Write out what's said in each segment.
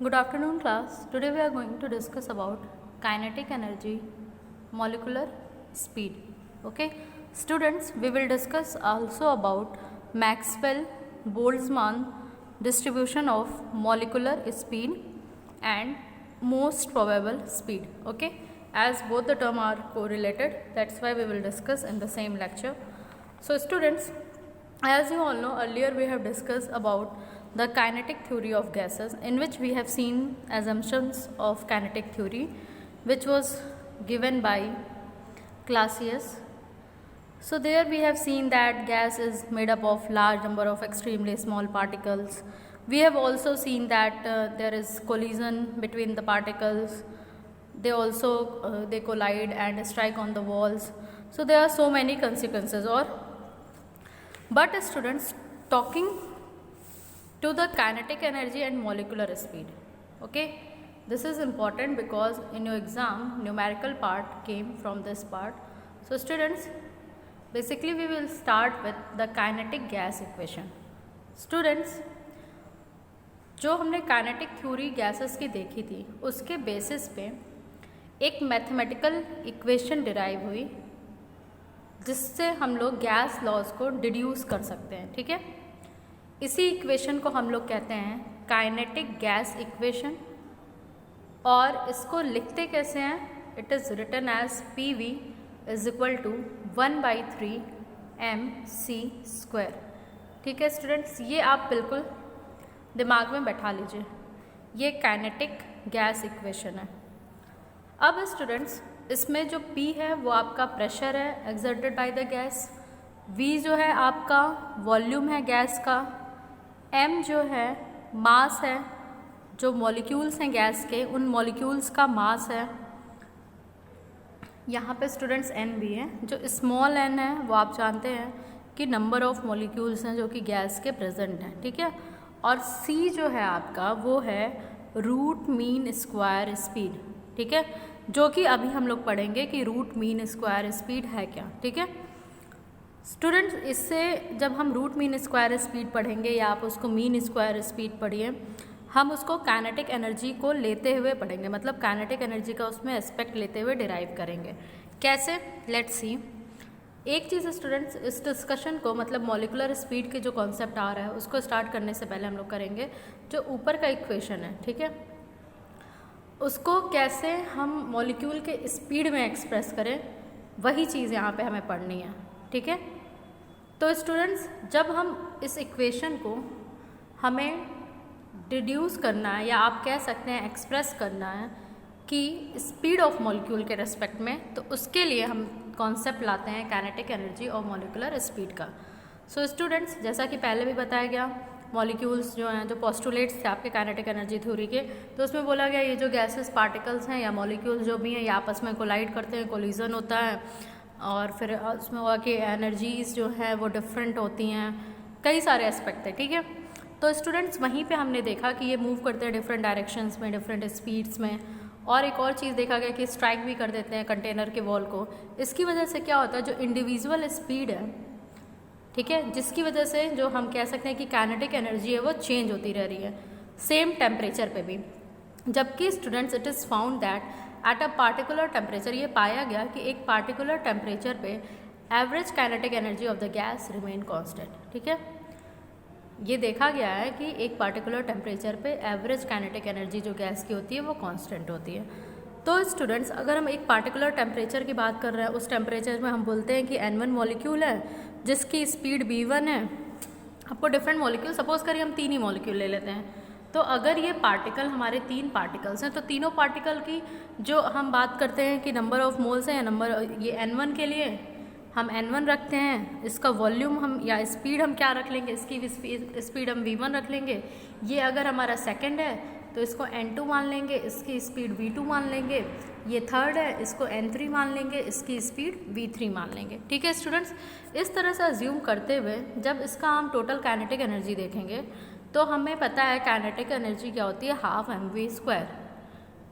Good afternoon class. Today we are going to discuss about kinetic energy, molecular speed. Okay. Students, we will discuss also about Maxwell-Boltzmann distribution of molecular speed and most probable speed. Okay. As both the terms are correlated, that's why we will discuss in the same lecture. So students, as you all know, earlier we have discussed about the kinetic theory of gases, in which we have seen assumptions of kinetic theory, which was given by Clausius. So there we have seen that gas is made up of large number of extremely small particles. We have also seen that there is collision between the particles. They also they collide and strike on the walls. So there are so many consequences. But students, talking to the kinetic energy and molecular speed. Okay, this is important because in your exam numerical part came from this part. So students, basically we will start with the kinetic gas equation. Students, जो हमने kinetic theory gases की देखी थी उसके basis पे एक mathematical equation derive हुई जिससे हम लोग गैस लॉज को डिड्यूस कर सकते हैं. ठीक है, इसी इक्वेशन को हम लोग कहते हैं काइनेटिक गैस इक्वेशन. और इसको लिखते कैसे हैं? It is written as PV is equal to 1/3 mc². ठीक है स्टूडेंट्स, ये आप बिल्कुल दिमाग में बैठा लीजिए, ये काइनेटिक गैस इक्वेशन है. अब स्टूडेंट्स, इसमें जो P है वो आपका प्रेशर है exerted by the gas, V जो है आपका वॉल्यूम है गैस का, M जो है मास है, जो मॉलिक्यूल्स हैं गैस के उन मॉलिक्यूल्स का मास है. यहाँ पे स्टूडेंट्स N भी है, जो स्मॉल n है वो आप जानते हैं कि नंबर ऑफ मॉलिक्यूल्स हैं जो कि गैस के प्रेजेंट हैं. ठीक है, और C जो है आपका वो है रूट मीन स्क्वायर स्पीड. ठीक है, जो कि अभी हम लोग पढ़ेंगे कि रूट मीन स्क्वायर स्पीड है क्या. ठीक है स्टूडेंट्स, इससे जब हम रूट मीन स्क्वायर स्पीड पढ़ेंगे या आप उसको मीन स्क्वायर स्पीड पढ़िए, हम उसको काइनेटिक एनर्जी को लेते हुए पढ़ेंगे, मतलब काइनेटिक एनर्जी का उसमें एस्पेक्ट लेते हुए डिराइव करेंगे. कैसे? Let's see. एक चीज़ स्टूडेंट्स, इस डिस्कशन को मतलब मॉलिकुलर स्पीड के जो कॉन्सेप्ट आ रहा है उसको स्टार्ट करने से पहले हम लोग करेंगे जो ऊपर का इक्वेशन है. ठीक है, उसको कैसे हम मॉलिक्यूल के स्पीड में एक्सप्रेस करें, वही चीज़ यहाँ पे हमें पढ़नी है. ठीक है, तो स्टूडेंट्स, जब हम इस इक्वेशन को हमें डिड्यूस करना है या आप कह सकते हैं एक्सप्रेस करना है कि स्पीड ऑफ मॉलिक्यूल के रेस्पेक्ट में, तो उसके लिए हम कॉन्सेप्ट लाते हैं काइनेटिक एनर्जी और मॉलिकुलर स्पीड का. सो स्टूडेंट्स, जैसा कि पहले भी बताया गया, मॉलिक्यूल्स जो हैं, जो पोस्टुलेट्स थे आपके काइनेटिक एनर्जी थ्योरी के, तो उसमें बोला गया ये जो गैसेस पार्टिकल्स हैं या मॉलिक्यूल्स जो भी हैं ये आपस में कोलाइड करते हैं, कोलिजन होता है, और फिर उसमें हुआ कि एनर्जीज़ जो है वो डिफरेंट होती हैं, कई सारे एस्पेक्ट है. ठीक है, तो स्टूडेंट्स वहीं पे हमने देखा कि ये मूव करते हैं डिफरेंट डायरेक्शंस में, डिफरेंट स्पीड्स में. और एक और चीज़ देखा गया कि स्ट्राइक भी कर देते हैं कंटेनर के वॉल को. इसकी वजह से क्या होता है, जो इंडिविजुअल स्पीड है, ठीक है, जिसकी वजह से जो हम कह सकते हैं कि काइनेटिक एनर्जी है वो चेंज होती रह रही है सेम टेम्परेचर पे भी. जबकि students, it is found that at a particular temperature, ये पाया गया कि एक पार्टिकुलर टेम्परेचर पे average kinetic energy of the gas remain constant. ठीक है, ये देखा गया है कि एक पार्टिकुलर टेम्परेचर पे एवरेज काइनेटिक एनर्जी जो गैस की होती है वो कांस्टेंट होती है. तो स्टूडेंट्स, अगर हम एक पार्टिकुलर टेम्परेचर की बात कर रहे हैं, उस टेम्परेचर में हम बोलते हैं कि N1 मॉलिक्यूल है जिसकी स्पीड V1 है. आपको डिफरेंट मॉलिक्यूल, सपोज करिए हम 3 ही मॉलिक्यूल ले लेते हैं, तो अगर ये पार्टिकल हमारे 3 पार्टिकल्स हैं, तो तीनों पार्टिकल की जो हम बात करते हैं कि नंबर ऑफ मोल्स हैं या नंबर, ये N1 के लिए हम N1 रखते हैं, इसका वॉल्यूम हम या स्पीड हम क्या रख लेंगे, इसकी स्पीड हम V1 रख लेंगे. ये अगर हमारा सेकंड है तो इसको N2 मान लेंगे, इसकी स्पीड V2 मान लेंगे. ये थर्ड है, इसको N3 मान लेंगे, इसकी स्पीड V3 मान लेंगे. ठीक है स्टूडेंट्स, इस तरह से अज्यूम करते हुए जब इसका हम टोटल काइनेटिक एनर्जी देखेंगे तो हमें पता है काइनेटिक एनर्जी क्या होती है, ½ mv².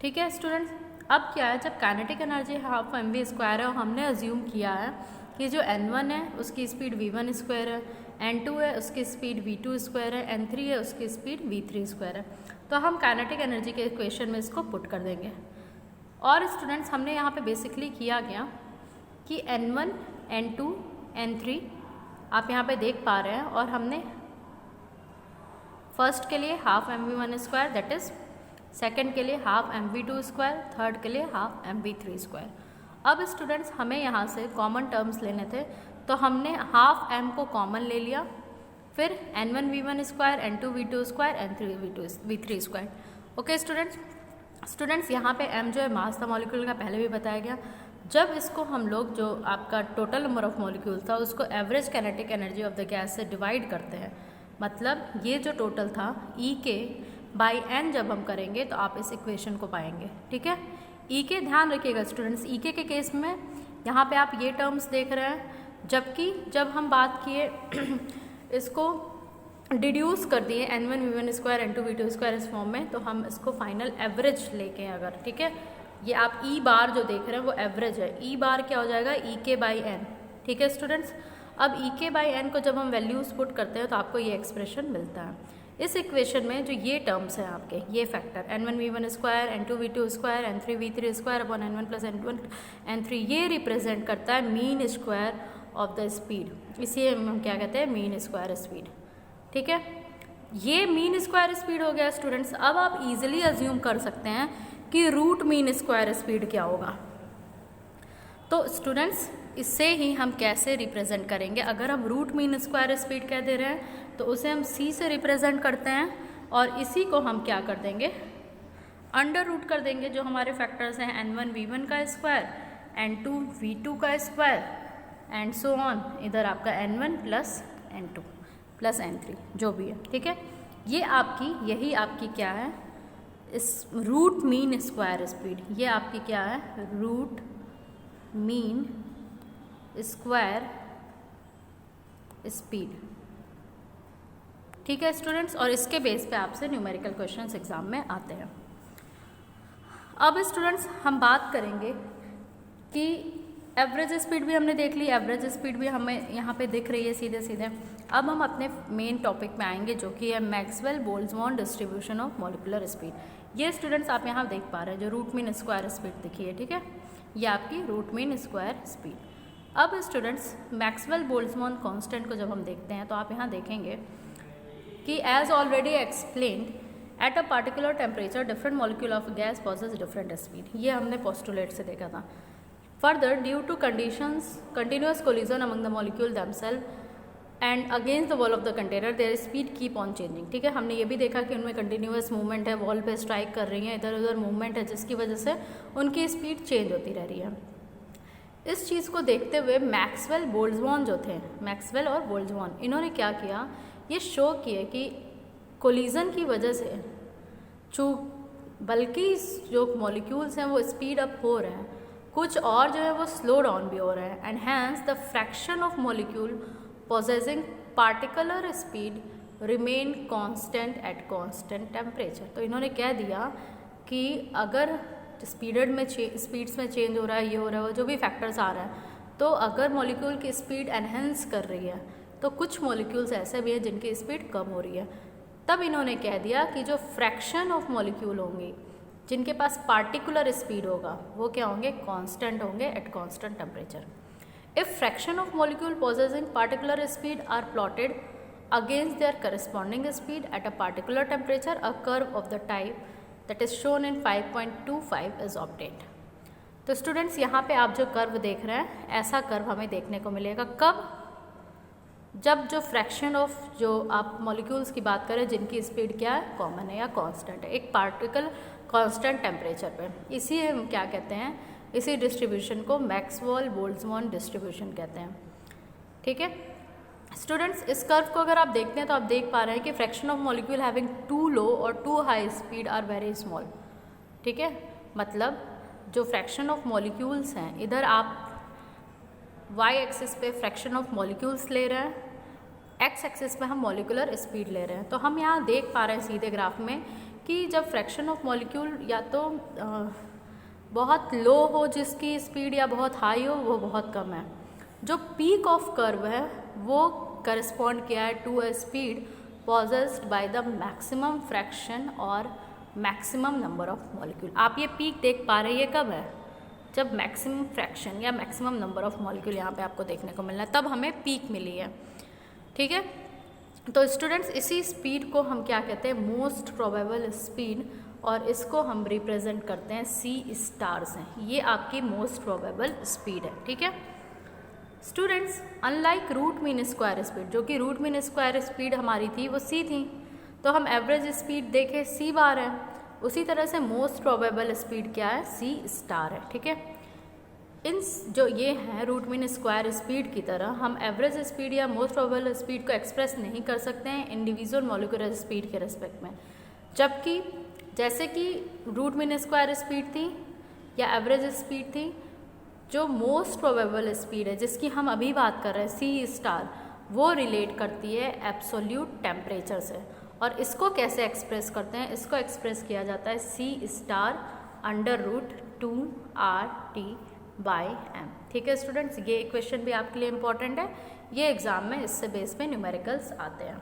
ठीक है स्टूडेंट्स, अब क्या है, जब काइनेटिक एनर्जी ½ mv² है और हमने अज्यूम किया है कि जो N1 है उसकी स्पीड V1² है, N2 है उसकी स्पीड v2 स्क्वायर है, N3 है उसकी स्पीड v3 स्क्वायर है। तो हम काइनेटिक एनर्जी के इक्वेशन में इसको पुट कर देंगे। और स्टूडेंट्स हमने यहाँ पे बेसिकली किया गया कि N1, N2, N3 आप यहाँ पे देख पा रहे हैं, और हमने फर्स्ट के लिए half mv1 square that is, second के लिए हाफ mv2 स्क्वायर, थर्ड के लिए हाफ mv3 स्क्वायर। अब स्टूडेंट्स हमें यहाँ से कॉमन टर्म्स लेने थे, तो हमने हाफ m को कॉमन ले लिया, फिर n1 v1 square, n2 v2 square, n3 v3 square. Okay students यहाँ पे m जो है मास था मॉलिक्यूल का, पहले भी बताया गया। जब इसको हम लोग जो आपका टोटल नंबर ऑफ मॉलिक्यूल था उसको average kinetic energy of the gas से डिवाइड करते हैं, मतलब ये जो टोटल था E के बाई n जब हम करेंगे तो आप इस इक्वेशन को पाएंगे। ठीक है, E के ध्यान रखिएगा स्टूडेंट्स, E के केस में यहाँ पे आप ये टर्म्स देख रहे हैं, जबकि जब हम बात किए इसको डिड्यूस कर दिए n1 v1 square, n2 v2 square इस फॉर्म में, तो हम इसको फाइनल एवरेज लेके अगर, ठीक है, ये आप E बार जो देख रहे हैं वो एवरेज है, E बार क्या हो जाएगा E के बाई n। ठीक है स्टूडेंट्स, अब E के बाई n को जब हम वैल्यूज पुट करते हैं तो आपको ये एक्सप्रेशन मिलता है। इस इक्वेशन में जो ये टर्म्स हैं आपके, ये factor n1 v1 square, n2 v2 square, n3 v3 square upon n1 plus n3, ये रिप्रेजेंट करता है mean square of the speed, इसे हम क्या कहते हैं, मीन स्क्वायर स्पीड। ठीक है, ये मीन स्क्वायर स्पीड हो गया स्टूडेंट्स। अब आप इजीली अज्यूम कर सकते हैं कि रूट मीन स्क्वायर स्पीड क्या होगा। तो स्टूडेंट्स इससे ही हम कैसे रिप्रेजेंट करेंगे, अगर हम रूट मीन स्क्वायर स्पीड कह दे रहे हैं तो उसे हम c से रिप्रेजेंट करते हैं, और इसी को हम क्या कर देंगे, अंडर रूट कर देंगे। जो हमारे फैक्टर्स हैं n1 v1 का स्क्वायर, n2 v2 का स्क्वायर एंड सो ऑन, इधर आपका n1 plus n2 plus n3 जो भी है। ठीक है, ये आपकी, यही आपकी क्या है, इस रूट मीन स्क्वायर स्पीड, ये आपकी क्या है, रूट मीन स्क्वायर स्पीड। ठीक है स्टूडेंट्स, और इसके बेस पे आपसे न्यूमेरिकल क्वेश्चंस एग्जाम में आते हैं। अब स्टूडेंट्स हम बात करेंगे कि एवरेज स्पीड भी हमने देख ली, एवरेज स्पीड भी हमें यहाँ पे दिख रही है सीधे सीधे। अब हम अपने मेन टॉपिक में आएंगे जो कि है Maxwell Boltzmann distribution of molecular speed. ये स्टूडेंट्स आप यहाँ देख पा रहे हैं जो रूट मीन स्क्वायर स्पीड दिखी है। ठीक है, ये आपकी रूट मीन स्क्वायर स्पीड। अब स्टूडेंट्स मैक्सवेल बोल्ट्जमान कांस्टेंट को जब हम देखते हैं तो आप यहाँ देखेंगे कि as already explained at a particular temperature different molecule of gas possess different speed, ये हमने पोस्टुलेट से देखा था। Further due to conditions continuous collision among the molecule themselves and against the wall of the container their speed keep on changing. ठीक है, हमने ये भी देखा कि उनमें कंटिन्यूस मूवमेंट है, वॉल पे स्ट्राइक कर रही हैं, इधर उधर मूवमेंट है, जिसकी वजह से उनकी स्पीड चेंज होती रह रही है। इस चीज़ को देखते हुए मैक्सवेल बोल्ट्जमान जो थे, मैक्सवेल और बोल्ट्जमान, इन्होंने क्या किया, ये शो किए कि कोलिजन की वजह से बल्कि जो मॉलिक्यूल्स हैं वो स्पीड अप हो रहे हैं, कुछ और जो है वो स्लो डाउन भी हो रहे हैं, and hence the fraction of molecule possessing particular speed remain constant at constant temperature. तो इन्होंने कह दिया कि अगर स्पीड्स में चेंज हो रहा है, ये हो रहा है, वो जो भी फैक्टर्स आ रहे हैं, तो अगर मॉलिक्यूल की स्पीड एनहेंस कर रही है तो कुछ मॉलिक्यूल्स ऐसे भी हैं जिनकी स्पीड कम हो रही है। तब इन्होंने कह दिया कि जो फ्रैक्शन ऑफ मॉलिक्यूल होंगी जिनके पास पार्टिकुलर स्पीड होगा वो क्या होंगे, कांस्टेंट होंगे at constant temperature. If fraction of molecule possessing particular speed are plotted against their corresponding speed at a particular temperature, a curve of the type that is shown in 5.25 is obtained. तो students यहाँ पे आप जो curve देख रहे हैं, ऐसा curve हमें देखने को मिलेगा कब, जब जो फ्रैक्शन ऑफ जो आप मॉलिक्यूल्स की बात करें जिनकी स्पीड क्या है, कॉमन है या कांस्टेंट है, एक पार्टिकल कांस्टेंट टेम्परेचर पे। इसी हम क्या कहते हैं, इसी डिस्ट्रीब्यूशन को मैक्सवेल बोल्ट्जमान डिस्ट्रीब्यूशन कहते हैं। ठीक है स्टूडेंट्स, इस कर्व को अगर आप देखते हैं तो आप देख पा रहे हैं कि fraction of molecule having too low और too high speed are very small. ठीक है, मतलब जो फ्रैक्शन ऑफ मॉलिक्यूल्स हैं, इधर आप y एक्सिस पे फ्रैक्शन ऑफ मॉलिक्यूल्स ले रहे हैं, x एक्सिस पे हम मॉलिकुलर स्पीड ले रहे हैं। तो हम यहाँ देख पा रहे हैं सीधे ग्राफ में कि जब फ्रैक्शन ऑफ मॉलिक्यूल या तो बहुत लो हो जिसकी स्पीड, या बहुत हाई हो वो बहुत कम है। जो पीक ऑफ कर्व है वो करस्पॉन्ड किया है to a speed possessed by the maximum fraction और मैक्सिमम नंबर ऑफ मॉलिक्यूल। आप ये पीक देख पा रहे हैं, ये कब है? जब मैक्सिमम फ्रैक्शन या मैक्सिमम नंबर ऑफ मॉलिक्यूल यहाँ पे आपको देखने को मिलना है, तब हमें पीक मिली है। ठीक है, तो स्टूडेंट्स इसी स्पीड को हम क्या कहते हैं? मोस्ट प्रोबेबल स्पीड, और इसको हम रिप्रेजेंट करते हैं सी स्टार से। ये आपकी मोस्ट प्रोबेबल स्पीड है। ठीक है students, unlike root mean square speed, जो कि रूट मीन स्क्वायर स्पीड हमारी थी वो सी थी, तो हम एवरेज स्पीड देखें सी बार है, उसी तरह से मोस्ट प्रोबेबल स्पीड क्या है? सी स्टार है। ठीक है, इन जो ये हैं रूट मीन स्क्वायर स्पीड की तरह हम एवरेज स्पीड या मोस्ट प्रोबेबल स्पीड को एक्सप्रेस नहीं कर सकते हैं इंडिविजुअल मॉलिक्यूलर स्पीड के रेस्पेक्ट में। जबकि जैसे कि रूट मीन स्क्वायर स्पीड थी या एवरेज स्पीड थी, जो मोस्ट प्रोबेबल स्पीड है जिसकी हम अभी बात कर रहे हैं सी स्टार, वो रिलेट करती है एब्सोल्यूट टेम्परेचर से। और इसको कैसे एक्सप्रेस करते हैं? इसको एक्सप्रेस किया जाता है C star under root 2RT by M. ठीक है स्टूडेंट्स, ये क्वेश्चन भी आपके लिए इम्पॉर्टेंट है, ये एग्जाम में इससे बेस पे न्यूमेरिकल्स आते हैं।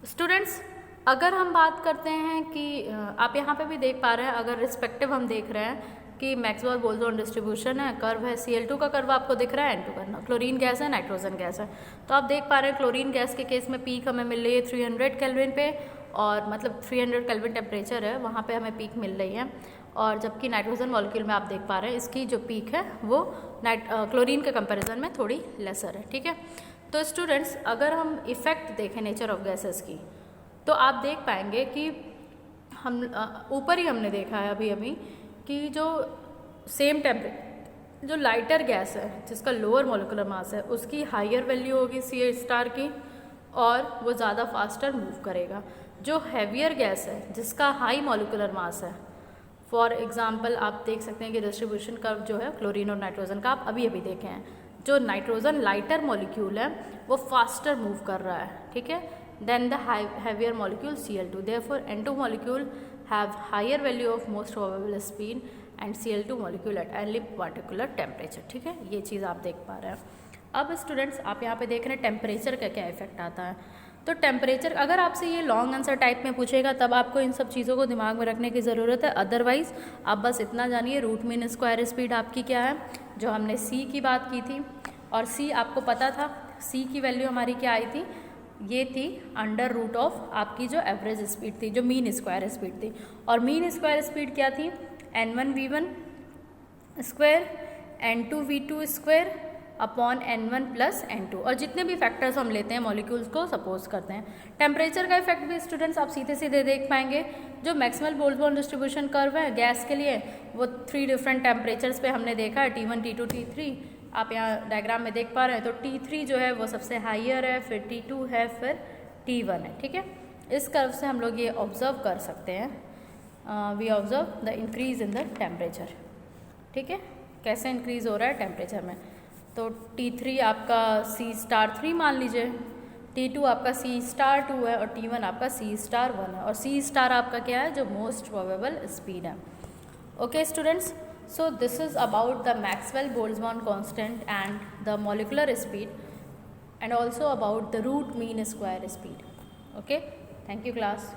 स्टूडेंट्स, अगर हम बात करते हैं कि आप यहाँ पे भी देख पा रहे हैं, अगर रिस्पेक्टिव हम देख रहे हैं कि मैक्सवेल बोल्ट्जमैन डिस्ट्रीब्यूशन है, कर्व है, Cl2 का कर्व आपको दिख रहा है, N2 का, क्लोरीन गैस है, नाइट्रोजन गैस है। तो आप देख पा रहे हैं क्लोरीन गैस के केस में पीक हमें मिल रही है 300 केल्विन पे, और मतलब 300 केल्विन टेम्परेचर है वहाँ पे हमें पीक मिल रही है। और जबकि नाइट्रोजन मॉलिक्यूल में आप देख पा रहे हैं इसकी जो पीक है वो क्लोरीन के कंपेरिजन में थोड़ी लेसर है। ठीक है, तो स्टूडेंट्स अगर हम इफेक्ट देखें नेचर ऑफ गैसेस की, तो आप देख पाएंगे कि हम ऊपर ही हमने देखा है अभी कि जो सेम टेम्परेचर जो लाइटर गैस है जिसका लोअर मॉलिक्यूलर मास है उसकी हायर वैल्यू होगी सी स्टार की, और वो ज़्यादा फास्टर मूव करेगा। जो हैवियर गैस है जिसका हाई मॉलिक्यूलर मास है, फॉर एग्जांपल आप देख सकते हैं कि डिस्ट्रीब्यूशन कर्व जो है क्लोरीन और नाइट्रोजन का आप अभी देखे हैं, जो नाइट्रोजन लाइटर मॉलिक्यूल है वो फास्टर मूव कर रहा है। ठीक है, then the heavier molecule Cl2, therefore N2 molecule have higher value of most probable speed and Cl2 molecule at any particular temperature। ठीक है, ये चीज़ आप देख पा रहे हैं। अब स्टूडेंट्स आप यहाँ पे देख रहे हैं टेम्परेचर का क्या इफेक्ट आता है। तो टेम्परेचर अगर आपसे ये लॉन्ग आंसर टाइप में पूछेगा तब आपको इन सब चीज़ों को दिमाग में रखने की ज़रूरत है, अदरवाइज आप बस इतना जानिए रूट मीन स्क्वायर स्पीड आपकी क्या है, जो हमने सी की बात की थी, और सी आपको पता था सी की वैल्यू हमारी क्या आई थी, ये थी अंडर रूट ऑफ आपकी जो एवरेज स्पीड थी, जो मीन स्क्वायर स्पीड थी। और मीन स्क्वायर स्पीड क्या थी? N1V1 square N2V2 square upon N1 plus N2, और जितने भी फैक्टर्स हम लेते हैं मॉलिक्यूल्स को सपोज करते हैं। टेम्परेचर का इफेक्ट भी स्टूडेंट्स आप सीधे सीधे देख पाएंगे, जो मैक्सवेल बोल्ट्जमैन डिस्ट्रीब्यूशन कर्व है गैस के लिए वो 3 डिफरेंट टेम्परेचर्स पे हमने देखा है, T1 T2 T3। आप यहाँ डायग्राम में देख पा रहे हैं, तो T3 जो है वो सबसे हाइयर है, फिर T2 है, फिर T1 है। ठीक है, इस कर्व से हम लोग ये ऑब्जर्व कर सकते हैं, we observe the increase in the temperature. ठीक है, कैसे इंक्रीज हो रहा है टेम्परेचर में। तो T3 आपका C*3 मान लीजिए, T2 आपका C*2 है, और T1 आपका C*1 है, और C* आपका क्या है, जो मोस्ट प्रोबेबल स्पीड है। Okay students, so this is about the Maxwell-Boltzmann constant and the molecular speed, and also about the root mean square speed. Okay, thank you class.